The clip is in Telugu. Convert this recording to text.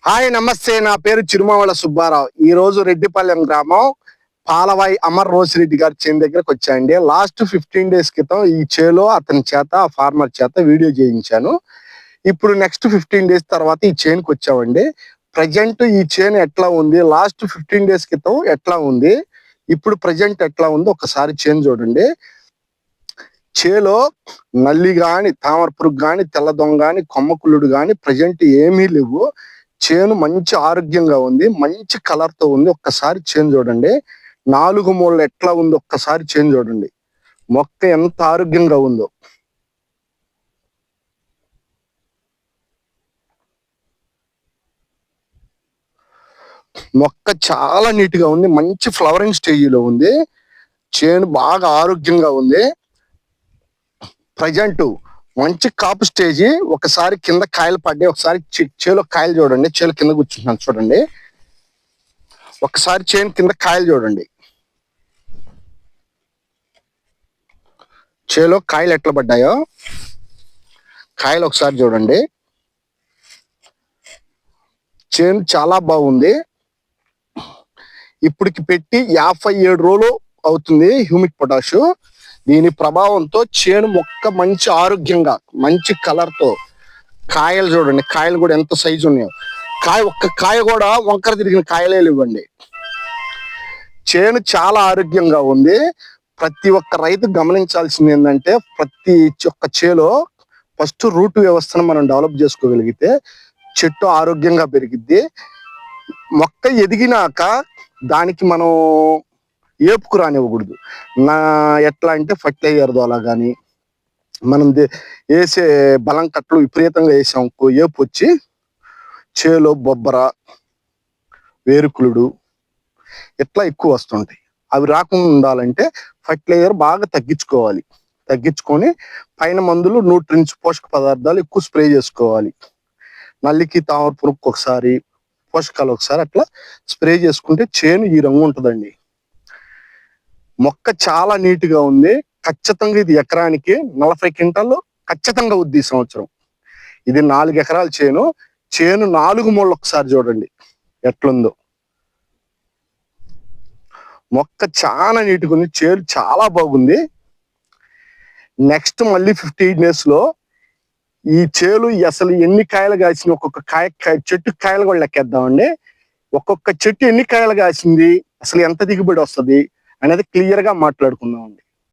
హాయ్ నమస్తే, నా పేరు చిరుమావళ సుబ్బారావు. ఈ రోజు రెడ్డిపాలెం గ్రామం పాలవాయి అమర్ రోసిరెడ్డి గారి చేను దగ్గరకు వచ్చాయండి. లాస్ట్ 15 days క్రితం ఈ చేలో అతని చేత, ఆ ఫార్మర్ చేత వీడియో చేయించాను. ఇప్పుడు నెక్స్ట్ 15 days తర్వాత ఈ చేనుకి వచ్చామండి. ప్రజెంట్ ఈ చేను ఎట్లా ఉంది, లాస్ట్ 15 days క్రితం ఎట్లా ఉంది, ఇప్పుడు ప్రజెంట్ ఎట్లా ఉంది ఒకసారి చేను చూడండి. చేలో నల్లి గాని, తామర పురుగు గాని, తెల్ల దొంగ గాని, కొమ్మకుళ్ళుడు గాని ప్రజెంట్ ఏమీ లేవు. చేను మంచి ఆరోగ్యంగా ఉంది, మంచి కలర్ తో ఉంది. ఒక్కసారి చేను చూడండి. 4 మూలలు ఎట్లా ఉందో ఒక్కసారి చేను చూడండి. మొక్క ఎంత ఆరోగ్యంగా ఉందో. మొక్క చాలా నీట్ గా ఉంది, మంచి ఫ్లవరింగ్ స్టేజీలో ఉంది. చేను బాగా ఆరోగ్యంగా ఉంది. ప్రజెంట్ మంచి కాపు స్టేజీ. ఒకసారి కింద కాయలు పడ్డాయి, ఒకసారి చేలో కాయలు చూడండి. చేలో కింద కూర్చుంటున్నాను చూడండి. ఒకసారి చేను కింద కాయలు చూడండి. చేలో కాయలు ఎట్లా పడ్డాయో కాయలు ఒకసారి చూడండి. చేను చాలా బాగుంది. ఇప్పటికి పెట్టి 57 రోజులు అవుతుంది హ్యూమిక్ పొటాష్. దీని ప్రభావంతో చేను మొక్క మంచి ఆరోగ్యంగా, మంచి కలర్ తో, కాయలు చూడండి, కాయలు కూడా ఎంత సైజు ఉన్నాయో. ఒక్క కాయ కూడా వంకర తిరిగిన కాయలే లేవండి. చేను చాలా ఆరోగ్యంగా ఉంది. ప్రతి ఒక్క రైతు గమనించాల్సింది ఏంటంటే, ప్రతి ఒక్క చేలో ఫస్ట్ రూట్ వ్యవస్థను మనం డెవలప్ చేసుకోగలిగితే చెట్టు ఆరోగ్యంగా పెరిగిద్ది. మొక్క ఎదిగినాక దానికి మనం ఏపుకు రానివ్వకూడదు. ఎట్లా అంటే ఫర్టిలైజర్ ద్వారా కానీ, మనం వేసే బలం కట్టలు విపరీతంగా వేసాం, ఏపు వచ్చి చేలో బొబ్బర, వేరుకులుడు ఇట్లా ఎక్కువ వస్తుంటాయి. అవి రాకుండా ఉండాలంటే ఫర్టిలైజర్ బాగా తగ్గించుకోవాలి. తగ్గించుకొని పైన మందులు, న్యూట్రిన్స్, పోషక పదార్థాలు ఎక్కువ స్ప్రే చేసుకోవాలి. నల్లికి, తామర పురుగుకి ఒకసారి, పోషకాలు ఒకసారి అట్లా స్ప్రే చేసుకుంటే చేను ఈ రంగు ఉంటుందండి. మొక్క చాలా నీట్ గా ఉంది. ఖచ్చితంగా ఇది ఎకరానికి 40 క్వింటాలు ఖచ్చితంగా ఉంది ఈ సంవత్సరం. ఇది 4 ఎకరాల చేను. చేను 4 మూలలు ఒకసారి చూడండి ఎట్లుందో. మొక్క చాలా నీట్గా ఉంది. చేను చాలా బాగుంది. నెక్స్ట్ మళ్ళీ 15 days లో ఈ చేలు అసలు ఎన్ని కాయలు కాసింది, ఒక్కొక్క చెట్టు కాయలు కూడా లెక్కేద్దామండి. ఒక్కొక్క చెట్టు ఎన్ని కాయలు కాసింది, అసలు ఎంత దిగుబడి వస్తుంది అనేది క్లియర్ గా మాట్లాడుకుందామండి.